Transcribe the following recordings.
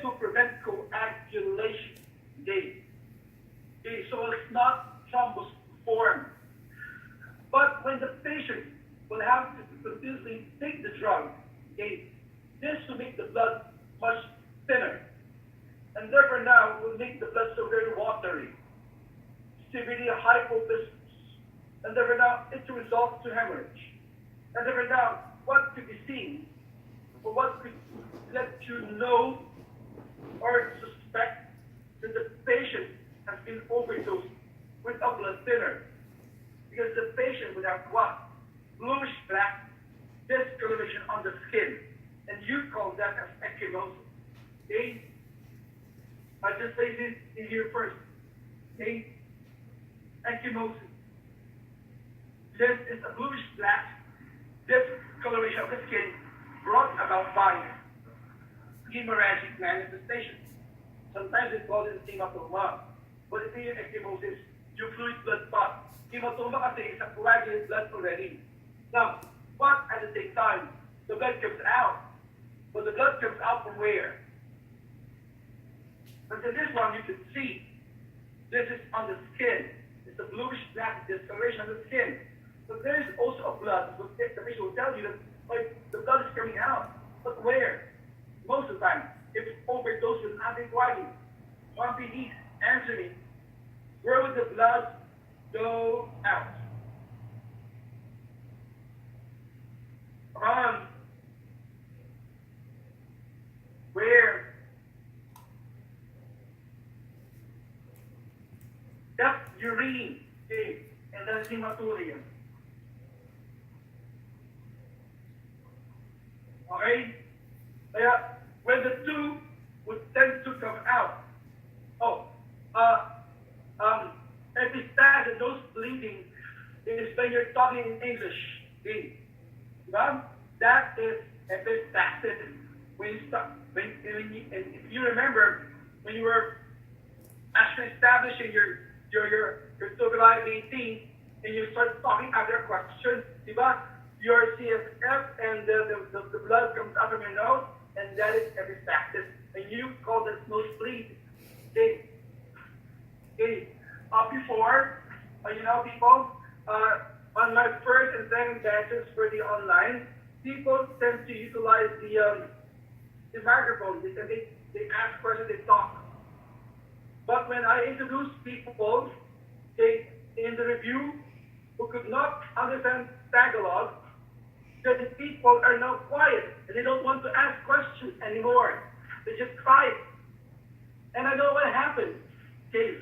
This will prevent coagulation. Okay. Okay, so it's not thrombus form. But when the patient will have to continuously take the drug, okay, this will make the blood much thinner. And therefore now will make the blood so very watery, severely hypophysis. And therefore now it results to hemorrhage. And therefore now, what could be seen, or what could let you know or suspect that the patient has been overdosed with a blood thinner? Because the patient would have what? Bluish black discoloration on the skin. And you call that as ecchymosis. Okay? I'll just say this in here first. Okay? Ecchymosis. This is a bluish black discoloration of the skin brought about by hemorrhagic manifestation. Sometimes they call it hematoma. But if you ecchymosis, you fluid blood clot. Hematoma kasi is a coagulated blood already. Now, but at the same time, the blood comes out. But the blood comes out from where? And in this one, you can see, this is on the skin. It's a bluish black discoloration on the skin. But there is also a blood. The patient will tell you that like, the blood is coming out. But where? Most of the time, if it's overdosed with anticoagulant, 1PD, answer me. Where would the blood go out? Come on. Where? That's urine, okay, and that's hematuria. Okay? Kaya, when the two would tend to come out, epistaxis, those bleeding, is when you're talking in English. Okay? That is epistaxis. When you start, and if you remember, when you were actually establishing your tubercular 18, and you start talking other questions, diba? Your CSF and the blood comes out from your nose, and that is epistaxis. And you call this nosebleed. Okay. Okay. Before, people, on my first and second batches for the online, people tend to utilize the microphone. They ask questions, they talk. But when I introduce people, in the review, who could not understand Tagalog, the people are now quiet and they don't want to ask questions anymore. They just cry. And I know what happened. Okay.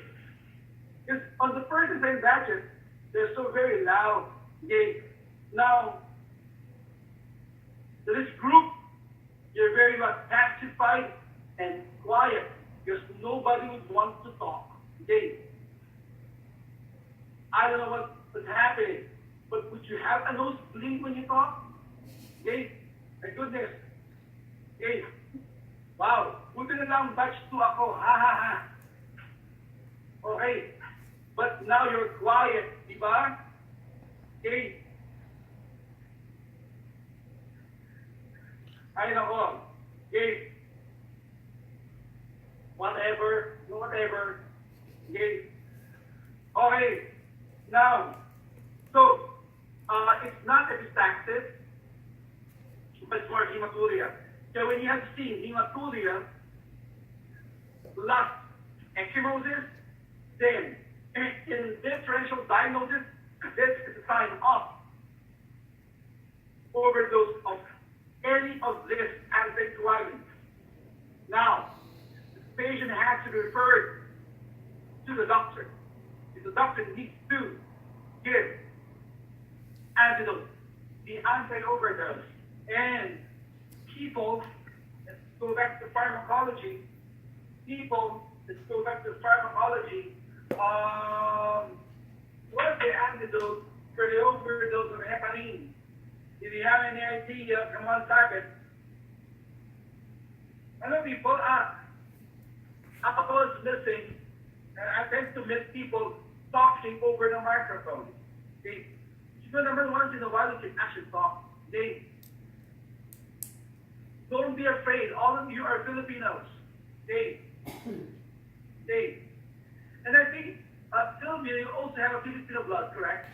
Because on the first and second batches, they're so very loud. Okay. Now, this group, you're very much pacified and quiet because nobody would want to talk. Okay. I don't know what was happening, but would you have a nosebleed when you talk? Okay? My goodness. Okay. Wow. Buti na lang batch 2 ako. Ha ha ha. Okay. But now you're quiet, di ba? Okay. Ay nako. Okay. Whatever. Okay. Okay. Now, so, it's not epistaxis, but it's more hematuria. So when you have seen hematuria, lust, ecchymosis, then in differential diagnosis, this is a sign of overdose of any of this anticoagulants. Now, the patient has to be referred to the doctor. If the doctor needs to give antidote, the anti-overdose, and people, let's go back to pharmacology, what's the antidote for the overdose of heparin? If you have any idea, come on, type it. I know people, I was listening, and I tend to miss people talking over the microphone. Okay? You remember once in a while you can actually talk. Okay? Don't be afraid. All of you are Filipinos. Okay. Okay. And I think, Sylvia, you also have a Filipino blood, correct?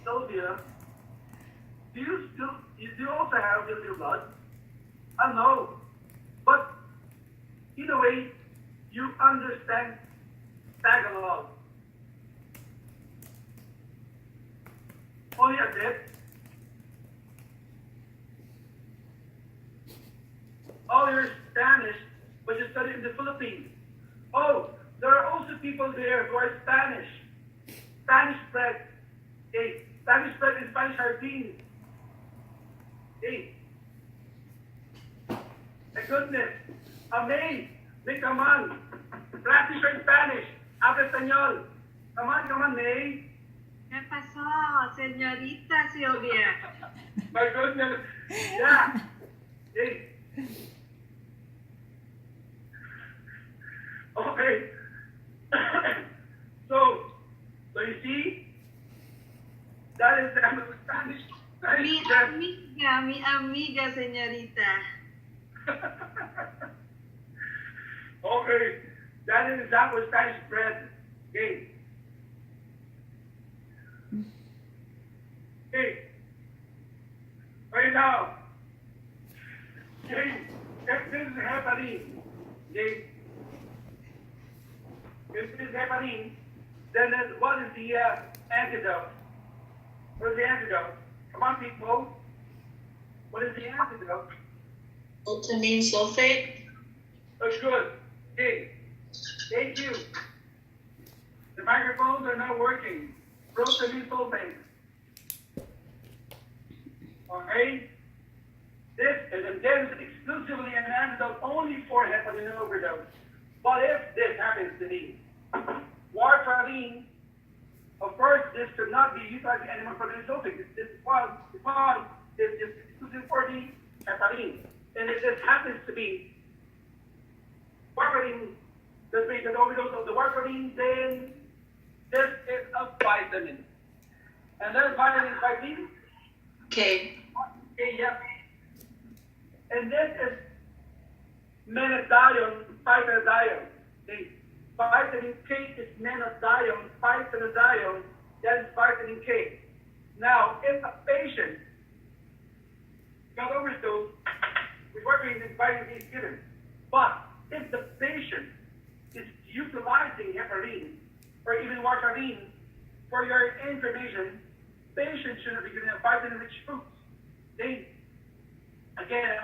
Sylvia, do you also have Filipino blood? I know. But, in a way, you understand Tagalog. Only a bit. Oh, you're Spanish, but you study in the Philippines. Oh, there are also people there who are Spanish. Spanish bread. Hey, Spanish bread and Spanish sardines. Hey, my goodness. Amazed. May, come on. Practice your Spanish. Habla español. Come on, May. ¿Qué pasó, señorita Silvia? My goodness. Yeah. Hey. Okay. So you see, that is the Spanish. Mi amiga, señorita. Okay, that is example of Spanish bread. Okay. Okay. Right now. Okay. If this is heparin, okay. If this is heparin, then what is the antidote? What is the antidote? Come on, people. What is the antidote? Glutamine sulfate. Looks good. Okay. Thank you. The microphones are not working. Glutamine sulfate. Okay? This is intended exclusively an antidote only for heparin overdose. But if this happens to be warfarin, of course, this should not be utilized in animal protein sulfate. This is exclusive for the heparin. And if this happens to be warfarin, let's make an overdose of the warfarin, then this is a vitamin. And that vitamin K. Okay, yep. And this is menadione, phytadione. The vitamin K is menadione, phytadione, that is vitamin K. Now, if a patient got overdose with warfarin, then vitamin K is given. But if the patient is utilizing heparin or even warfarin, for your information, patients should be given a vitamin-rich foods. They, again,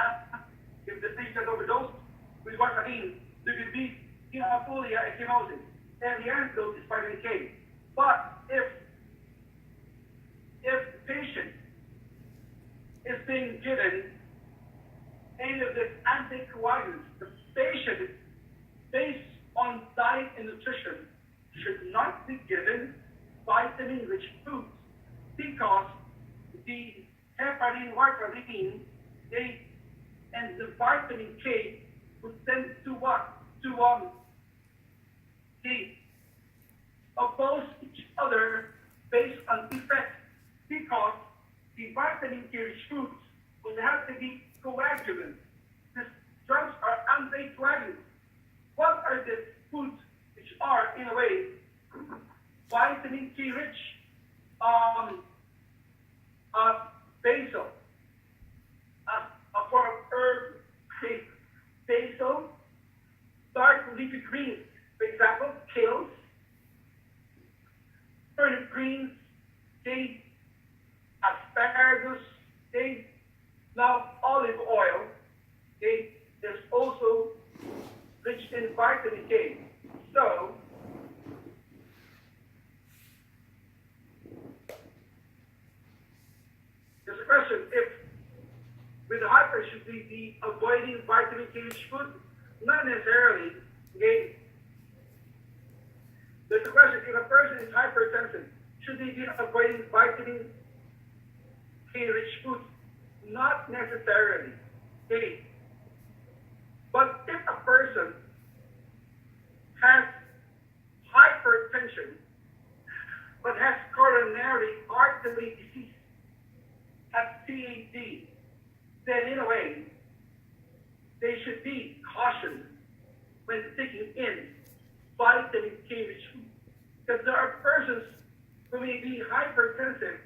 if the patient overdosed with warfarin, there could be hemophilia ecchymosis, and the antidote is vitamin K. But if the patient is being given any of the anticoagulants, the patient, based on diet and nutrition, should not be given vitamin-rich foods because the heparin, warfarin, and the vitamin K would tend to what? To they oppose each other based on effect because the vitamin K rich foods will have to be coagulants. These drugs are anticoagulants. What are the foods which are, in a way, vitamin K rich? Basil, a form of herb, say basil, dark leafy greens, for example, kales, turnip greens, say asparagus, say now olive oil, okay, is also rich in vitamin K. So there's a question if with hyper should we be avoiding vitamin K rich food? Not necessarily. Okay. There's a question if a person is hypertensive, should they be avoiding vitamin K rich foods? Not necessarily. Okay. But if a person has hypertension but has coronary artery disease, has CAD, then in a way, they should be cautioned when taking in vitamin K rich food. Because there are persons who may be hypertensive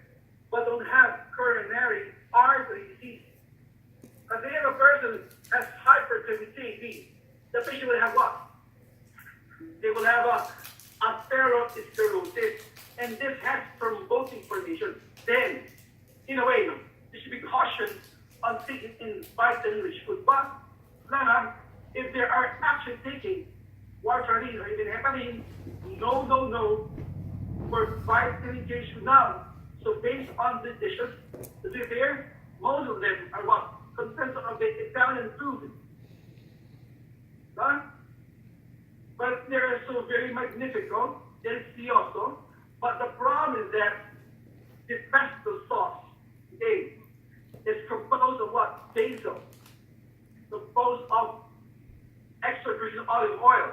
but don't have coronary artery disease. Because if a person has hypertension KB, the patient will have what? They will have a atherosclerosis, and this has thrombotic formation. Then, in a way, you should be cautioned on taking in vitamin-rich food. But, if they are actually taking warfarin or even heparin, no, for vitamin K should now. So based on the dishes, to be fair, most of them are what? Consists of the Italian food. Huh? But they are so very magnifico, delicioso. But the problem is that the pesto sauce, okay, is composed of what? Basil. Composed of extra virgin olive oil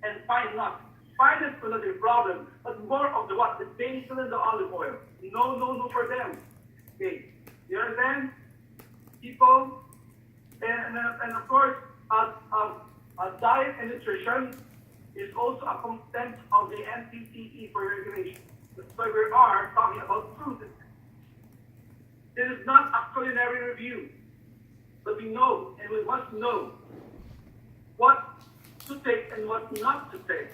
and pine nuts. Pine nuts is another problem, but more of the what? The basil and the olive oil. No for them. Okay, you understand? People, and of course, diet and nutrition is also a content of the NCCE for your information. That's why we are talking about food. This is not a culinary review, but we know and we must know what to take and what not to take.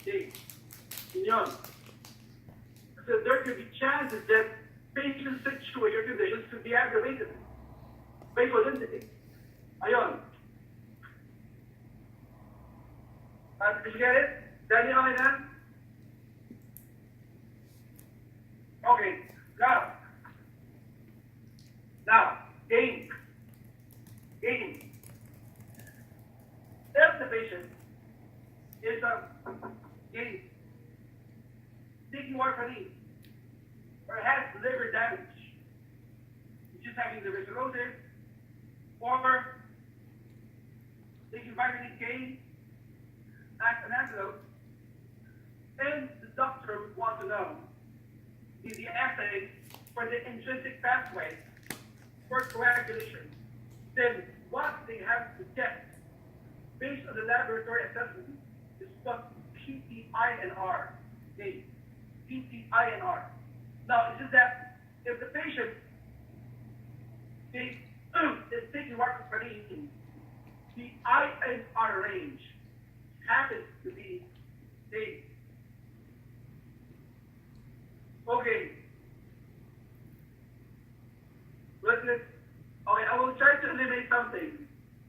Okay, yun. So there could be chances that patient's situation conditions could be aggravated. Based on density. Ayun. Did you get it? Dali okay na? Okay. Now, game. If the patient is taking warfarin or has liver damage, which is having liver cirrhosis, or taking vitamin K, as an antidote, and the doctor would want to know is the assay for the intrinsic pathway for coagulation. Then what they have to get based on the laboratory assessment is what PTINR. Okay, PTINR. Now, it's just that if the patient is taking warfarin, the INR range happens to be okay. Okay, I will try to eliminate something.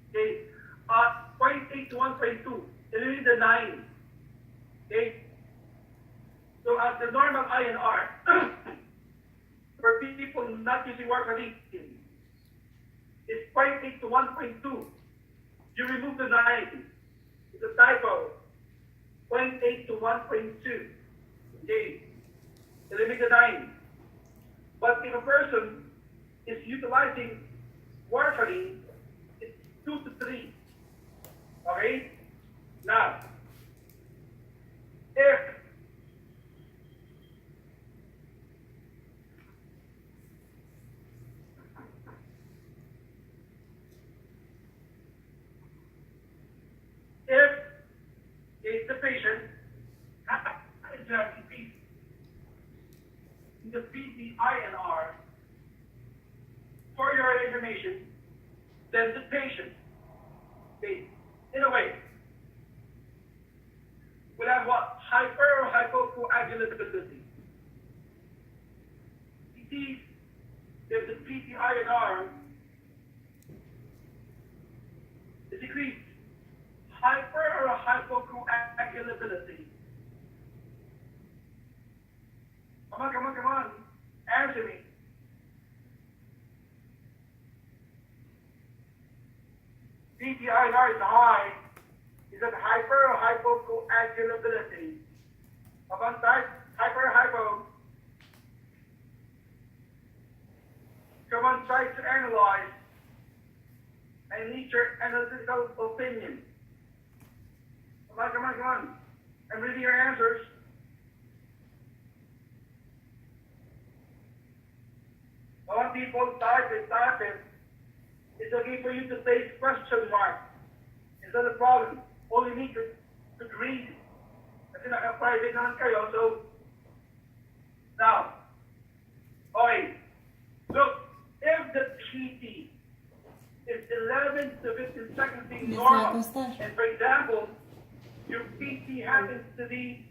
Okay, 0.8 to 1.2. Eliminate the 9. Okay, so at the normal INR for people not using warfarin is 0.8 to 1.2. You remove the 9. It's a typo. 0.8 to 1.2. Okay. Eliminate the 9. But if a person is utilizing warfarin, it's 2 to 3. Okay? Now, if the patient has a decrease in the PTINR, for your information, then the patient, okay, in a way, will have what? Hyper or hypocoagulability. It is if the PTINR is decreased, hyper or hypocoagulability. Come on. Answer me. PTINR is high. Is it hyper or hypocoagulability? Upon type, hyper or hypo. Come on, try to analyze. I need your analytical opinion. Come on. I'm reading your answers. I want people type it. it's okay for you to place question mark. It's not a problem. All you need to read. Kasi naka-private naman kayo, so now, okay, look, if the PT is 11 to 15 seconds being Ya se va a normal, acostar. and for example, your PT happens to be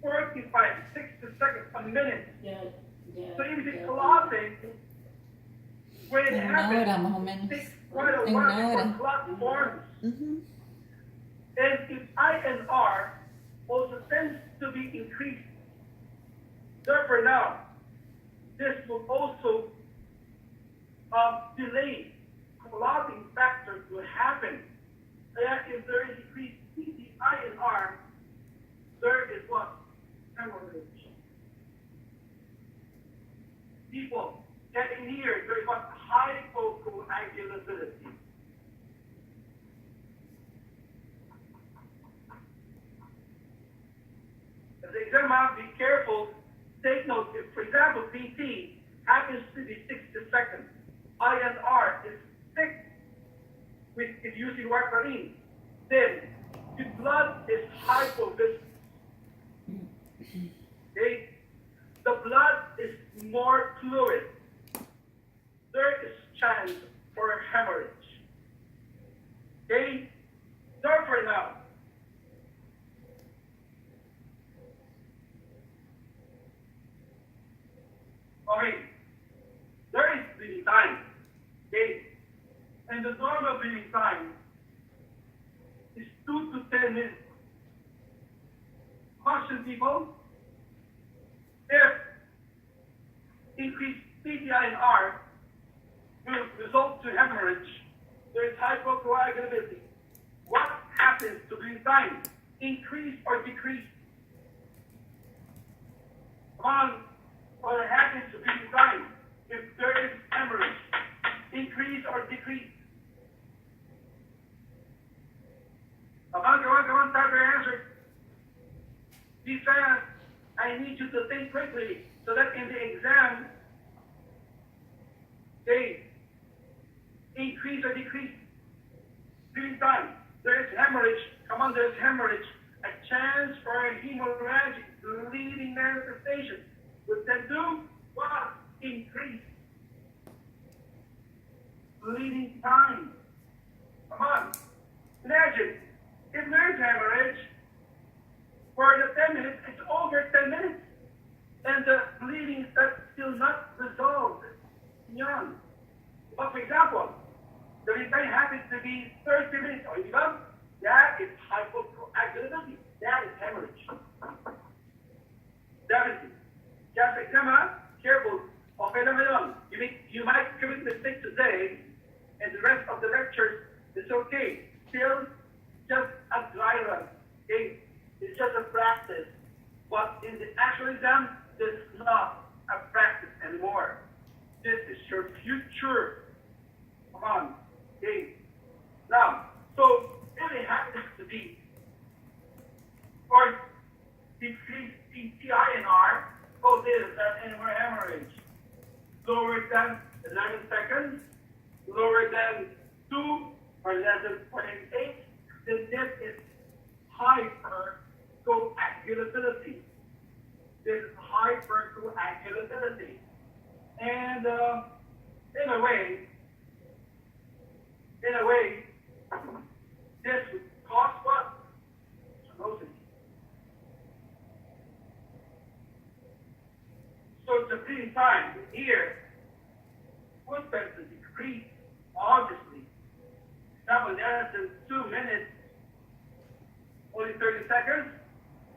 45, 60 seconds a minute, so if it's clotting, when it En una happens, hora más o it menos. takes quite a En while una hora. before clot forms. Ujú. And if INR also tends to be increased, therefore now, this will also delay clotting factor to happen. And if there is increased INR, there is what? Hemorrhage. People getting here, there is what? Hypocoagulability. As the examiner, be careful. Take note, if, for example, PT happens to be 60 seconds, INR is 6 with if using warfarin, then the blood is hypoviscous. Okay? The blood is more fluid. There is chance for hemorrhage. Okay? Therefore now, okay, there is bleeding time. Okay? And the normal bleeding time is 2 to 10 minutes. Caution people, if increased PPINR will result to hemorrhage, there is hypocoagulability. What happens to bleeding time? Increase or decrease? Come on, what happens to bleeding time if there is hemorrhage? Increase or decrease? Come on, time for your answer. Be fast. I need you to think quickly so that in the exam, they increase or decrease bleeding time. There is hemorrhage. Come on, there's hemorrhage. A chance for a hemorrhagic bleeding manifestation would then do what? Increase bleeding time. Come on. Imagine, if there's hemorrhage, for the 10 minutes, it's over 10 minutes. And the bleeding is still not resolved. Yan. But for example, the bleeding happens to be 30 minutes. O, di ba? That is hypocoagulability. That is hemorrhage. That is it. Just exam, careful. Okay naman yun. You might commit mistake today, and the rest of the lectures is okay. Still, just a dry run. Okay? It's just a practice. But in the actual exam, this is not a practice anymore. This is your future. Come on. Okay. Now, so if it happens to be or decreased PPINR, oh, this is that hemorrhage. Lower than 11 seconds, lower than 2 or less than 0.8, then this is hypercoagulability. This is hypercoagulability. And in a way, this would cause what? Cirrhosis. So the bleeding time here would tend to decrease, obviously. Now, less than 2 minutes, only 30 seconds,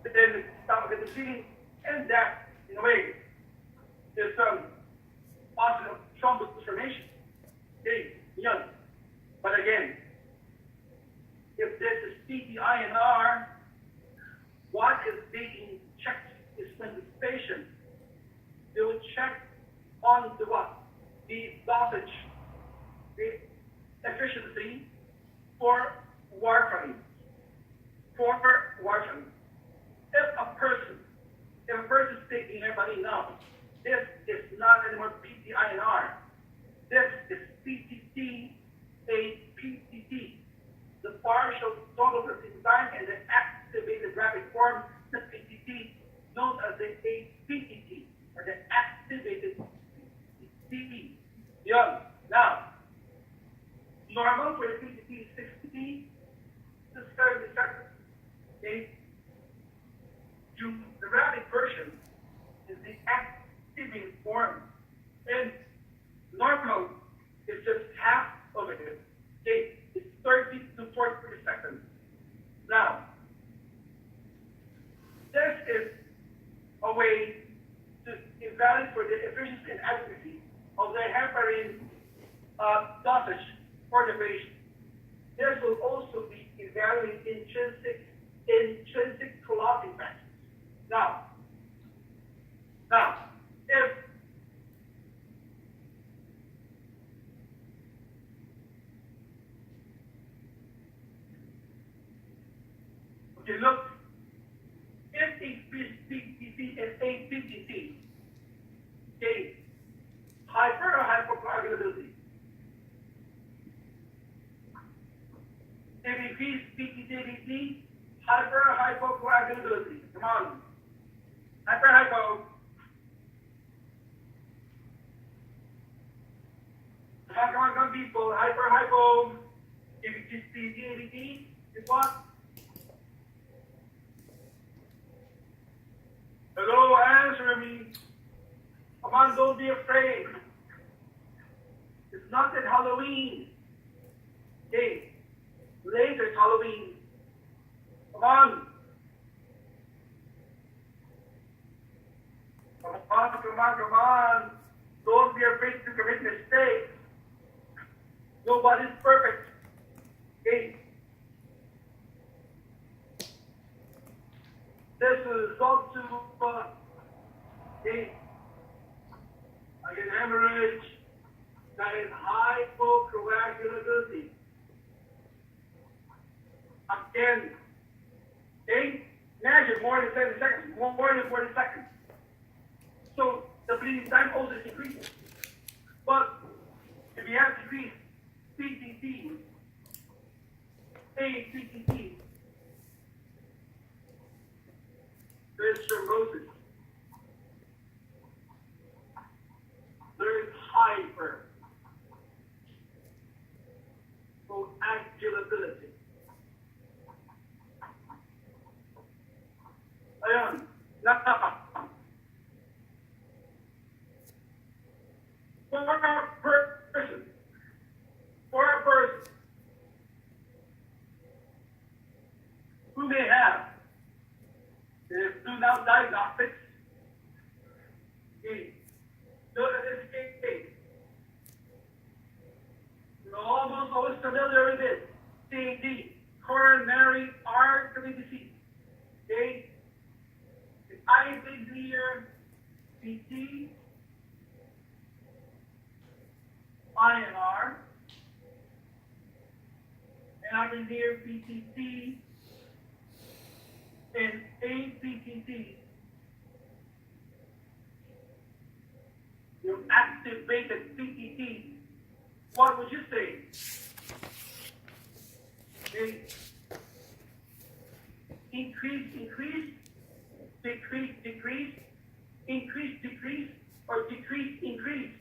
but then stop at the bleeding, and that, in a way, is some positive thrombus formation. Okay, young. But again, if this is PPINR, what is being checked is when the patient, they will check on the what? The dosage, the efficiency for warfarin. If a person is taking heparin now, this is not anymore PPINR. This is PTT a PTT, the partial total processing time, and the activated rapid form, the PTT, known as the APTT, or the activated PTT. Yun. Now, normal for the PTT is 60 to 30 seconds. Okay? The rapid version is the activated form. And normal is just half of it. Okay? It's 30 to 40 seconds. Now, this is a way to evaluate for the efficiency and accuracy of the heparin dosage for the patient. This will also be evaluating intrinsic clotting factors. Now, if okay, look, if a PTT is a PTT, okay, hyper or hypocoagulability. If it is PTT, hyper or hypocoagulability. Come on. Hypo. Come on, people. Hypo. If it is PTT, it's what? Hello, answer me. Come on, don't be afraid. It's not at Halloween. Okay. Later it's Halloween. Come on. Come on. Don't be afraid to commit mistakes. Nobody's perfect. Okay. This will result to an hemorrhage that is hypocoagulability. Again, okay? Imagine more than 30 seconds, more than 40 seconds. So the bleeding time also is increasing. But if you have decreased PTT, APTT, there is thrombosis. There is hyper coagulability. Ayan. For a person who may have do now diagnostics, so that this case, you're almost always familiar with it. CAD, coronary artery disease. Okay? If I think here, PT, INR, and I can hear PTT and APTT. You activated PTT. What would you say? Okay. Increase, decrease, increase, or decrease.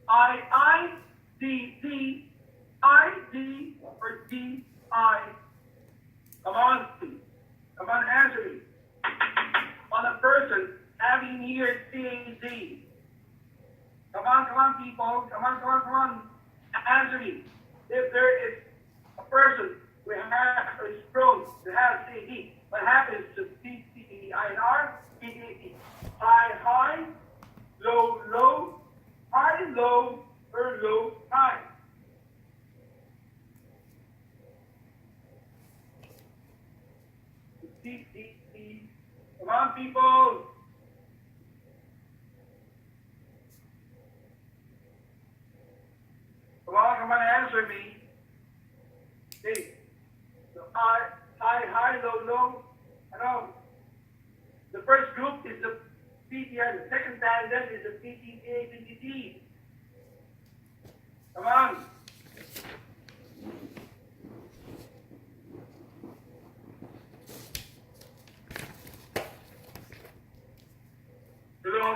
I, D, or D, I. Come on, answer me. On a person having here CAD. Come on, people. Come on. Answer me. If there is a person who has a stroke that has CAD, what happens to PTT, INR, PTT? High, low, high, low, or low, high. PTT. Come on, people. Come on, answer me. Okay. So high, low. I know. The first group is the PTI. The second tandem is the PTA, PTT. Come on.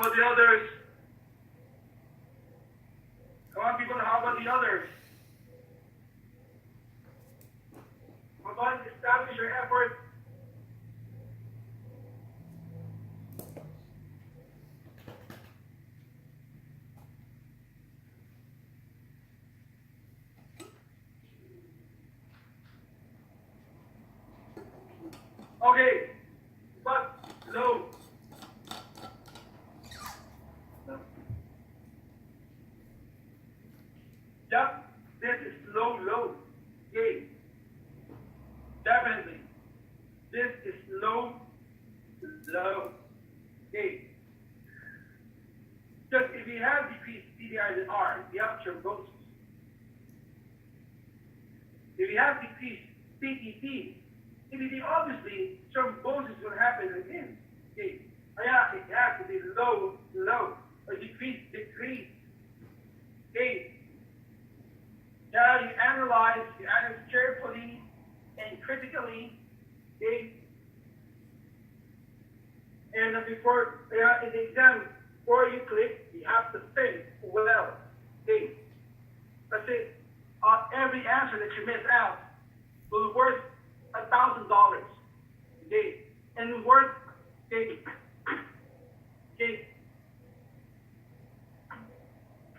about the others? Come on, people, how about the others? Come on, establish your effort. Okay, but low. Yep, this is low. Okay. Definitely. This is low. Okay. Just if you have decreased PDI and R, you have thrombosis. If you have decreased PTT, CBD, obviously thrombosis will happen again. Okay. It has to be low, or decrease. Okay. Now you analyze carefully and critically. Okay. And before in the exam, before you click, you have to think well. Okay. That's it. Every answer that you miss out will be worth $1,000. Okay. And worth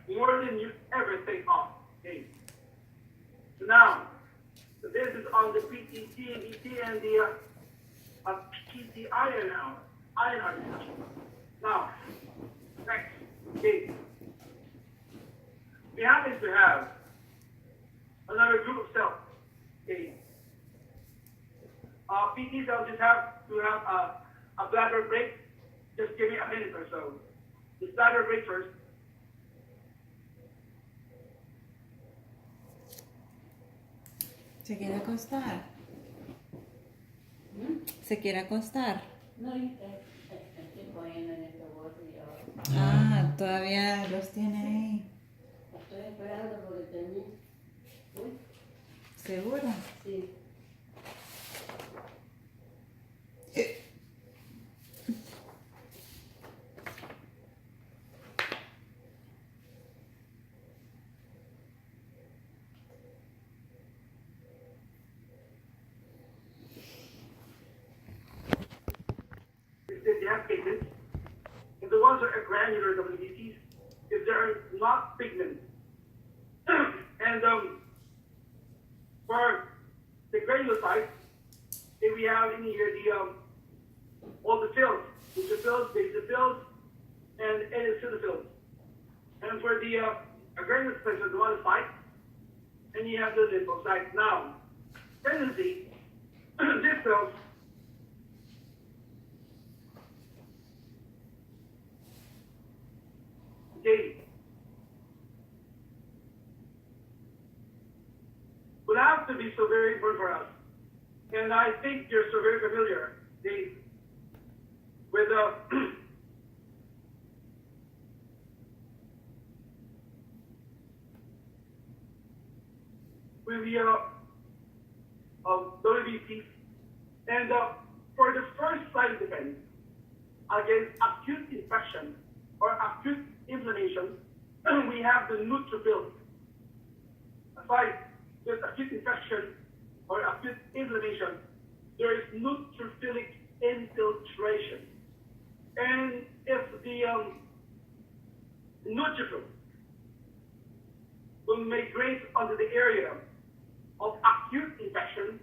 more than you ever think of. Okay. So now, this is on the PTT and BT and the PTI now. INR discussion. Now, next. Okay. We happen to have another group of cells. Okay. PT cells just have to have a bladder break. Just give me a minute or so. The bladder break first. ¿Se quiere acostar? ¿Se quiere acostar? No, estoy poniendo en este bote y ahora. Ah, todavía los tiene ahí. Estoy esperando porque termine. Uy, ¿Seguro? sí. If they have pigments, and the ones that are granular WBCs, if they're not pigments. And for the granulocytes, if we have in here all the fills, neutrophils, basophils, and eosinophils. And for the granulocytes, the monocytes, and you have the lymphocytes. Now, tendency, these cells will have to be so very important for us. And I think you're so very familiar, Dave, with with the WBC. And for the first line of defense against acute infection or acute inflammation, we have the neutrophils. Aside with acute infection or acute inflammation, there is neutrophilic infiltration. And if the neutrophil will migrate onto the area of acute infection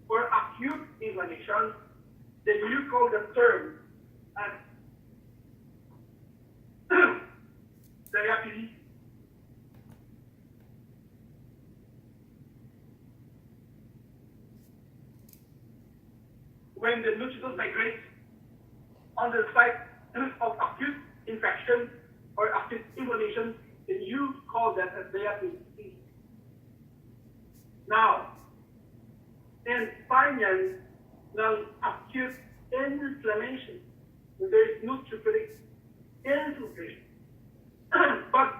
or acute inflammation, then you call the term as diabetes. When the neutrophils migrate on the site of acute infection or acute inflammation, then you call that as diabetes. Now, in finance, acute inflammation, there is neutrophilic infiltration. But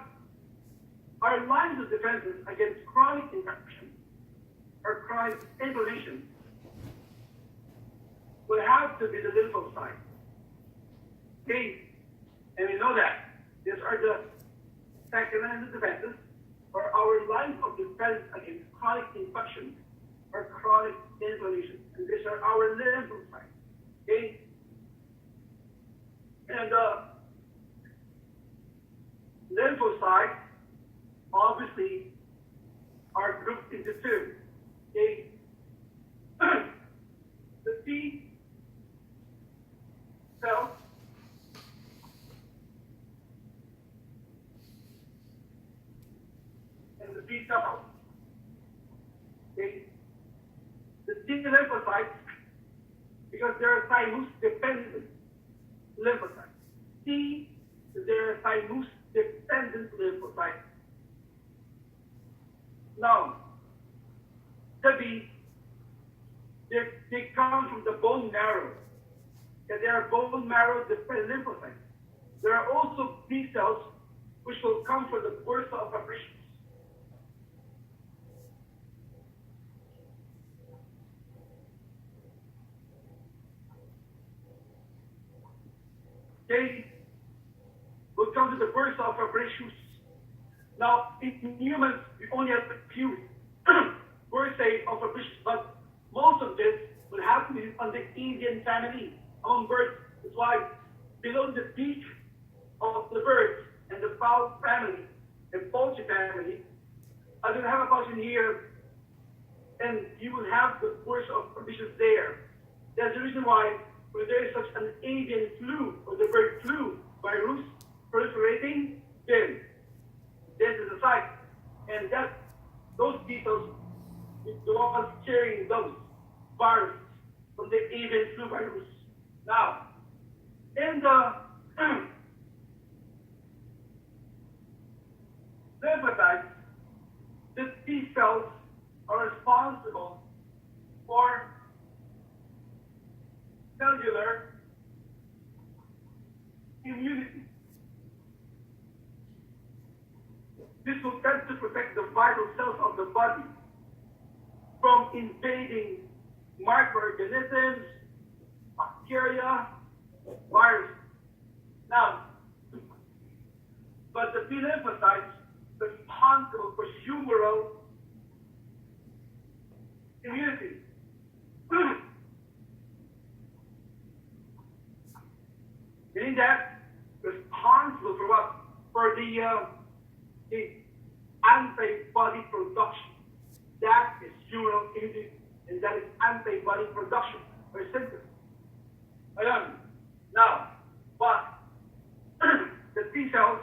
our lines of defense against chronic infection or chronic inflammation will have to be the lymphocyte. Okay, And we know that these are the second line of defenses, or our lines of defense against chronic infection or chronic inflammation. And these are our lymphocytes. Okay? And lymphocytes obviously are grouped into two. Okay? The T cells and the B cells. Okay? The T lymphocytes, because they're thymus dependent lymphocytes. T, they're thymus dependent lymphocytes. Now, the B, they come from the bone marrow. And they are bone marrow dependent lymphocytes. There are also B cells which will come from the bursa of Fabricius. They will come to the bursa of Fabricius. Now, in humans, we only have a few bursae of Fabricius, but most of this will happen on the Indian family among birds. That's why below the beak of the birds and the fowl family and poultry family, I will have a function here, and you will have the bursa of Fabricius there. That's the reason why when there is such an avian flu or the bird flu virus proliferating, then this is a site, and that those beetles is the ones carrying those viruses from the avian flu virus. Now, in the lymphocytes, the T cells are responsible for cellular immunity. This will tend to protect the vital cells of the body from invading microorganisms, bacteria, viruses. Now, but the T lymphocytes responsible for humoral immunity. Meaning that responsible for what? For the antibody production. That is humoral immunity, and that is antibody production or synthesis. Ayan. Now, but the T cells